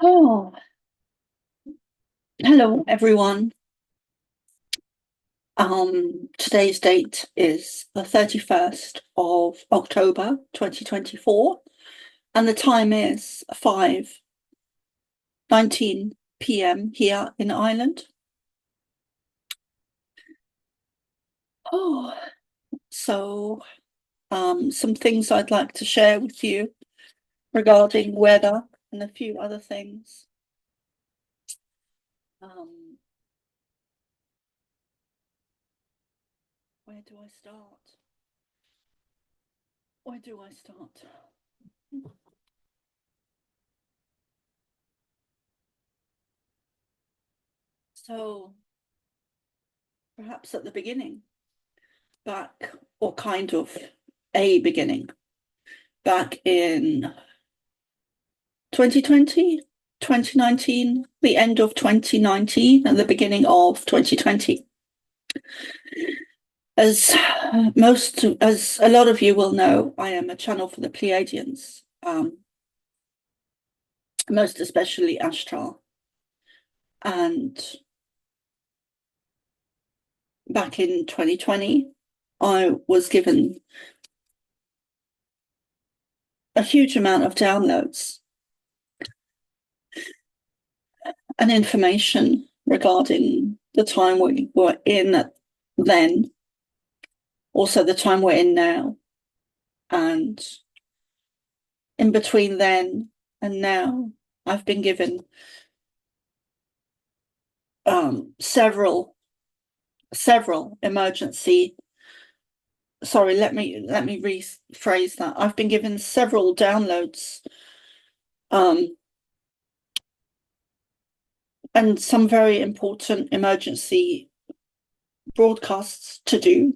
Oh, hello everyone. Today's date is the 31st of October 2024, and the time is 5:19 p.m. here in Ireland. Oh, so some things I'd like to share with you regarding weather and a few other things. Um, where do I start? Where do I start? So perhaps at the beginning, back, or kind of a beginning, back in 2020, 2019, the end of 2019 and the beginning of 2020. As as a lot of you will know, I am a channel for the Pleiadians, most especially Ashtar. And back in 2020, I was given a huge amount of downloads and information regarding the time we were in then, also the time we're in now, and in between then and now, I've been given several emergency. Sorry, let me rephrase that. I've been given several downloads, and some very important emergency broadcasts to do,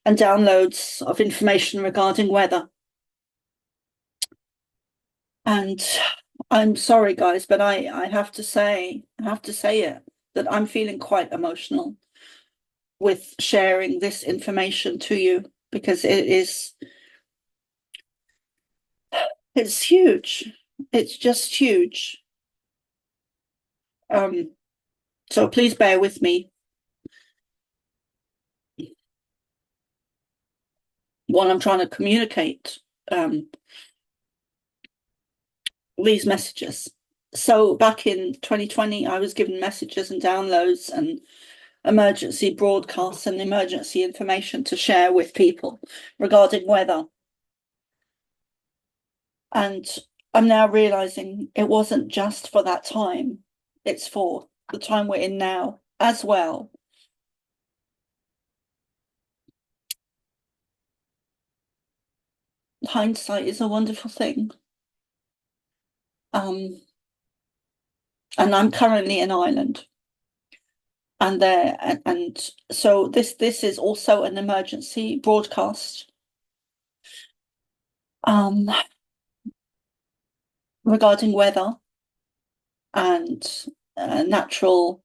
and downloads of information regarding weather. And I'm sorry, guys, but I have to say it, that I'm feeling quite emotional with sharing this information to you, because it's huge. It's just huge. So please bear with me while I'm trying to communicate these messages. So back in 2020, I was given messages and downloads and emergency broadcasts and emergency information to share with people regarding weather. And I'm now realizing it wasn't just for that time, it's for the time we're in now as well. Hindsight is a wonderful thing. And I'm currently in Ireland. And so this is also an emergency broadcast regarding weather and natural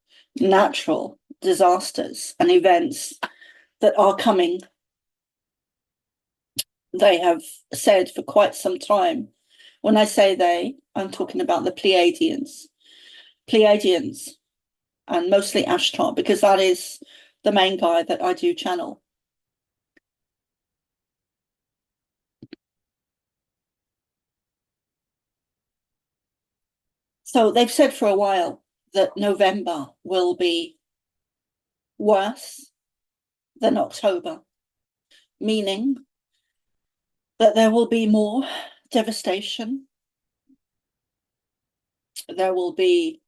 disasters and events that are coming. They have said for quite some time. When I say they, I'm talking about the Pleiadians, and mostly Ashtar, because that is the main guy that I do channel. So they've said for a while that November will be worse than October, meaning that there will be more devastation. There will be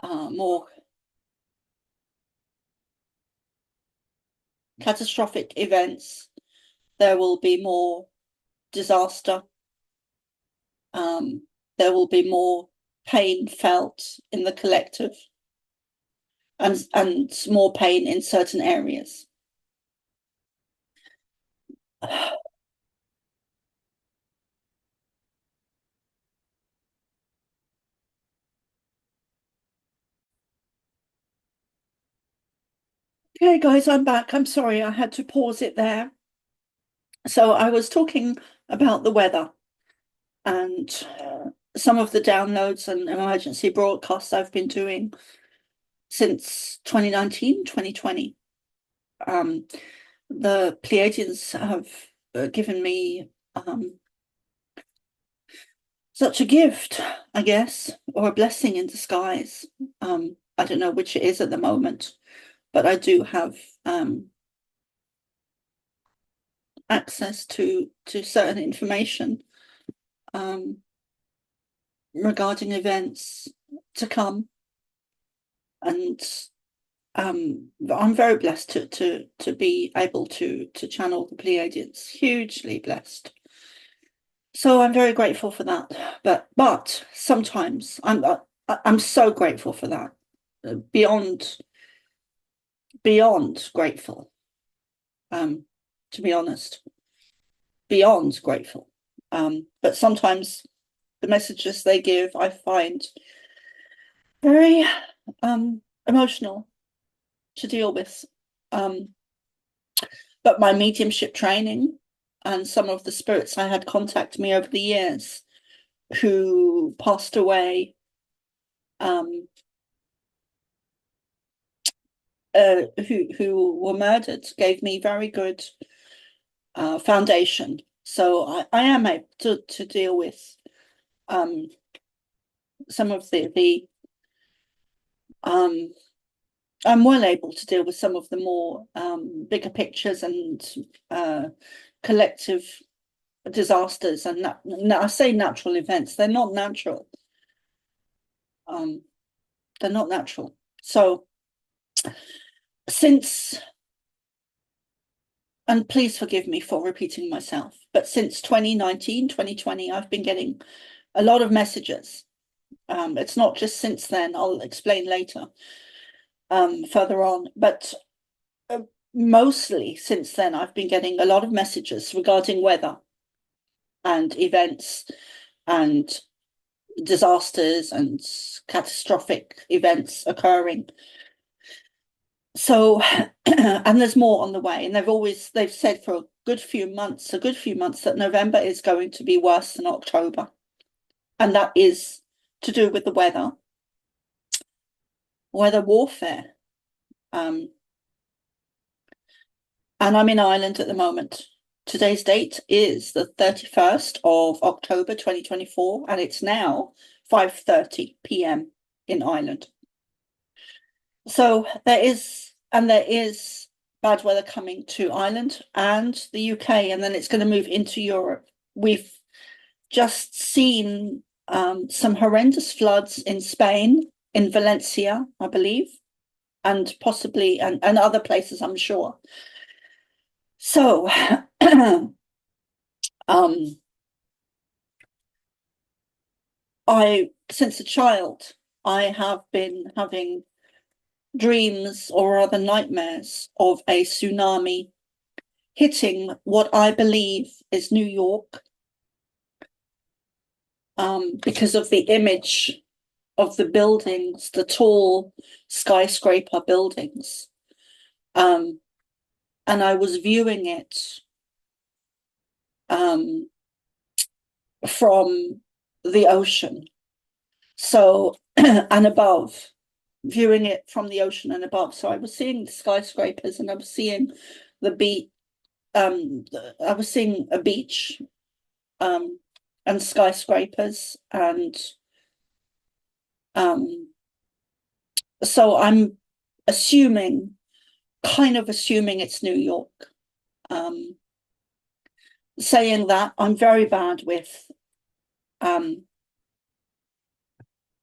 more catastrophic events. There will be more disaster. There will be more pain felt in the collective, and more pain in certain areas. Okay, guys, I'm back. I'm sorry, I had to pause it there. So I was talking about the weather and some of the downloads and emergency broadcasts I've been doing since 2019, 2020. The Pleiadians have given me such a gift, I guess, or a blessing in disguise. I don't know which it is at the moment, but I do have access to certain information regarding events to come, and I'm very blessed to be able to channel the Pleiadians. Hugely blessed. So I'm very grateful for that. But sometimes I'm so grateful for that. Beyond grateful. To be honest, beyond grateful. But sometimes the messages they give I find very emotional to deal with. But my mediumship training and some of the spirits I had contact me over the years who passed away, who were murdered, gave me very good foundation. So I am able to deal with some of the I'm well able to deal with some of the more bigger pictures and collective disasters. And I say natural events, they're not natural. They're not natural. So since, and please forgive me for repeating myself, but since 2019, 2020, I've been getting a lot of messages. It's not just since then, I'll explain later, further on, but mostly since then, I've been getting a lot of messages regarding weather and events and disasters and catastrophic events occurring. So, and there's more on the way. And they've said for a good few months that November is going to be worse than October. And that is to do with the weather warfare. And I'm in Ireland at the moment. Today's date is the 31st of October 2024, and it's now 5:30 p.m. in Ireland. So there is bad weather coming to Ireland and the UK, and then it's going to move into Europe. We've just seen some horrendous floods in Spain, in Valencia, I believe, and possibly and other places, I'm sure. So since a child, I have been having dreams or rather nightmares of a tsunami hitting what I believe is New York, because of the image of the buildings, the tall skyscraper buildings. And I was viewing it from the ocean. So, and above, viewing it from the ocean and above. So I was seeing the skyscrapers and I was seeing the beach. I was seeing a beach and skyscrapers, and so I'm kind of assuming it's New York. Saying that, I'm very bad with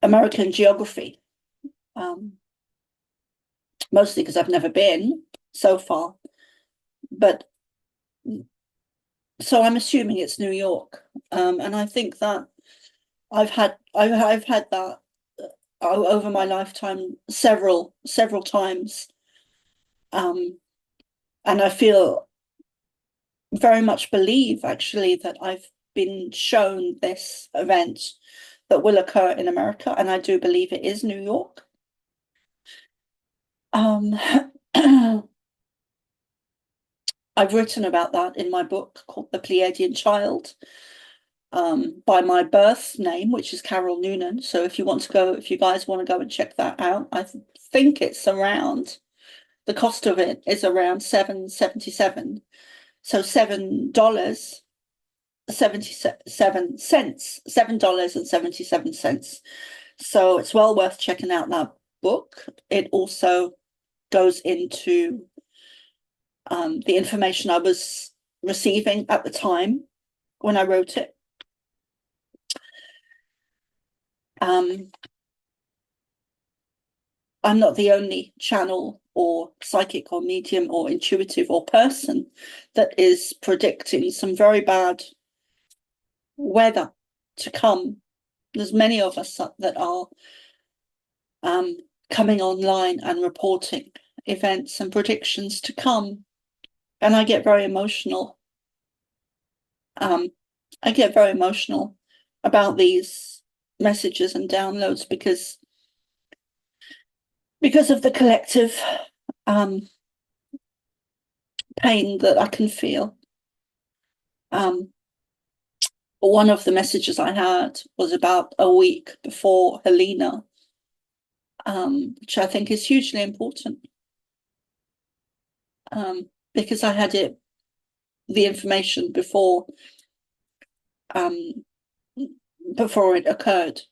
American geography, mostly because I've never been so far. But so I'm assuming it's New York, and I think that I've had that over my lifetime several times, and I feel very much believe actually that I've been shown this event that will occur in America, and I do believe it is New York. I've written about that in my book called The Pleiadian Child. by my birth name, which is Carol Noonan. So if you guys want to go and check that out, I think it's around, the cost of it is around $7.77. So $7.77. So it's well worth checking out that book. It also goes into the information I was receiving at the time when I wrote it. I'm not the only channel or psychic or medium or intuitive or person that is predicting some very bad weather to come. There's many of us that are coming online and reporting events and predictions to come. And I get very emotional. I get very emotional about these messages and downloads because of the collective pain that I can feel. One of the messages I had was about a week before Helena, which I think is hugely important, because I had the information before it occurred.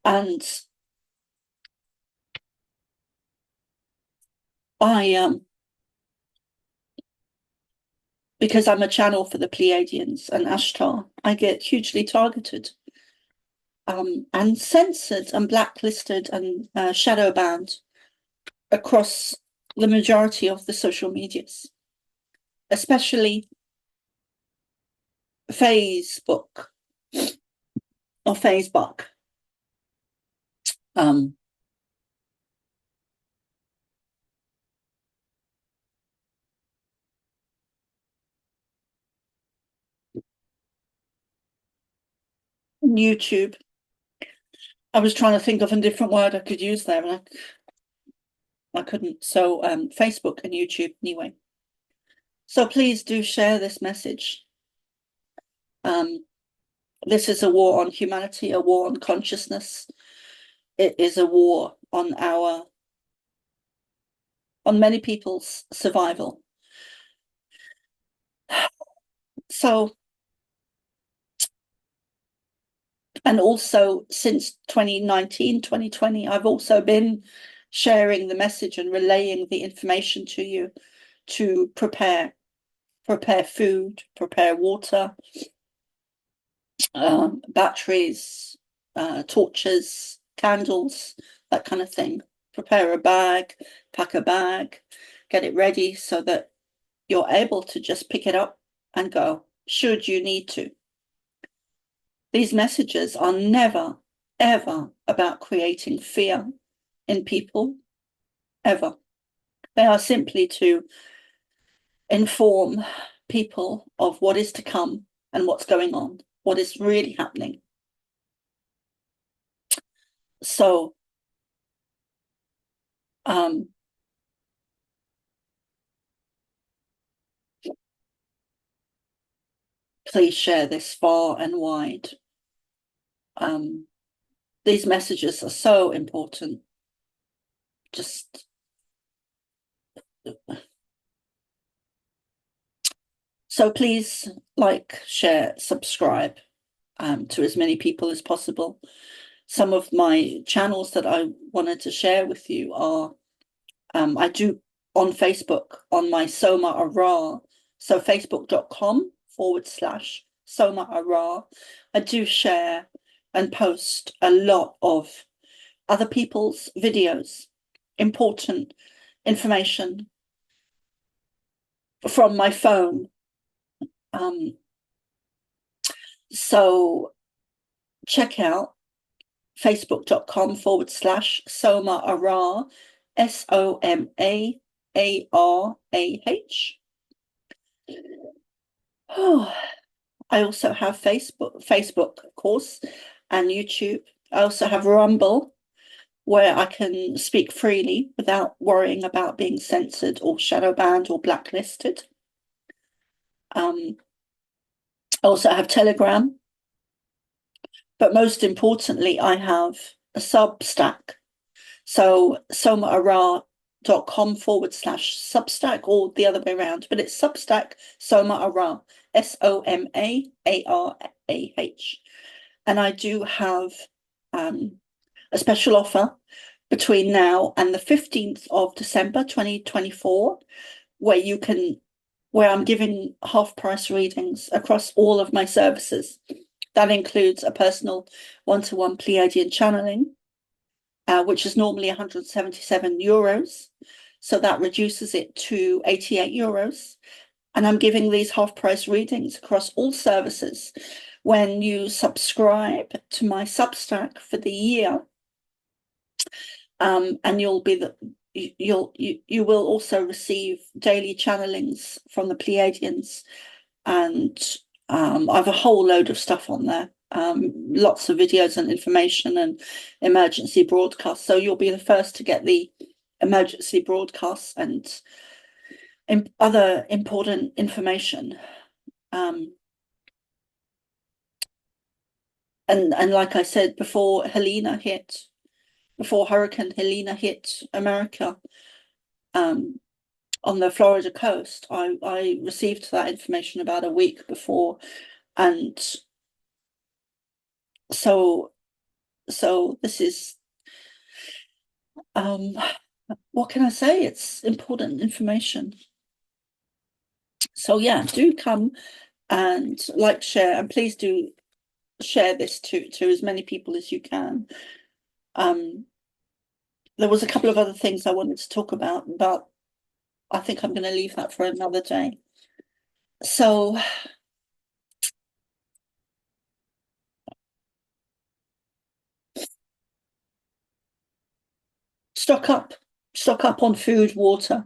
And because I'm a channel for the Pleiadians and Ashtar, I get hugely targeted and censored and blacklisted and shadow banned across the majority of the social medias, especially Facebook or Facebook. YouTube. I was trying to think of a different word I could use there, and I couldn't. So Facebook and YouTube anyway. So please do share this message. This is a war on humanity, a war on consciousness. It is a war on many people's survival. So, and also since 2019, 2020, I've also been sharing the message and relaying the information to you to prepare food, prepare water, batteries, torches, candles, that kind of thing. Prepare a bag, pack a bag, get it ready so that you're able to just pick it up and go, should you need to. These messages are never, ever about creating fear in people, ever. They are simply to inform people of what is to come and what's going on, what is really happening. So, please share this far and wide. These messages are so important. So please like, share, subscribe to as many people as possible. Some of my channels that I wanted to share with you are, I do on Facebook, on my Soma Ara, so facebook.com/Soma Ara. I do share and post a lot of other people's videos, important information from my phone. So check out facebook.com/Soma Arah, SOMAARAH. Oh, I also have Facebook, of course, and YouTube. I also have Rumble, where I can speak freely without worrying about being censored or shadow banned or blacklisted. I also have Telegram, but most importantly, I have a Substack. So somaarah.com/Substack, or the other way around, but it's Substack Soma Arah, SOMAARAH. And I do have a special offer between now and the 15th of December 2024, where I'm giving half price readings across all of my services. That includes a personal one-to-one Pleiadian channeling, which is normally €177. So that reduces it to €88. And I'm giving these half price readings across all services when you subscribe to my Substack for the year. And you will also receive daily channelings from the Pleiadians, and I have a whole load of stuff on there. Lots of videos and information and emergency broadcasts. So you'll be the first to get the emergency broadcasts and other important information. And like I said, before Hurricane Helena hit America, on the Florida coast, I received that information about a week before, and so this is, what can I say? It's important information. So yeah, do come and like, share, and please do share this to as many people as you can. There was a couple of other things I wanted to talk about, but I think I'm going to leave that for another day. So stock up on food, water,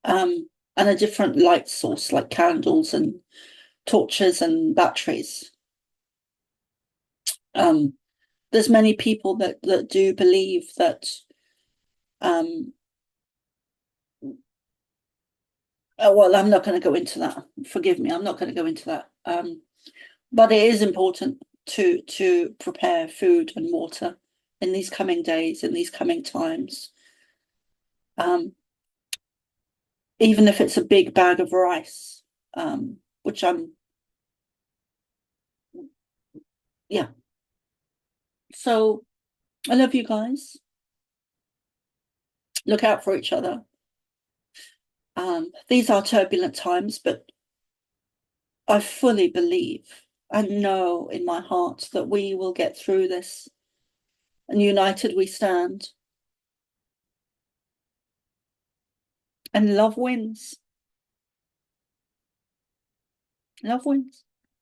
and a different light source like candles and torches and batteries. There's many people that do believe that well, I'm not going to go into that. Forgive me, I'm not going to go into that. But it is important to prepare food and water in these coming days, in these coming times. Even if it's a big bag of rice, which yeah. So I love you guys. Look out for each other. These are turbulent times, but I fully believe and know in my heart that we will get through this, and united we stand. And love wins. Love wins.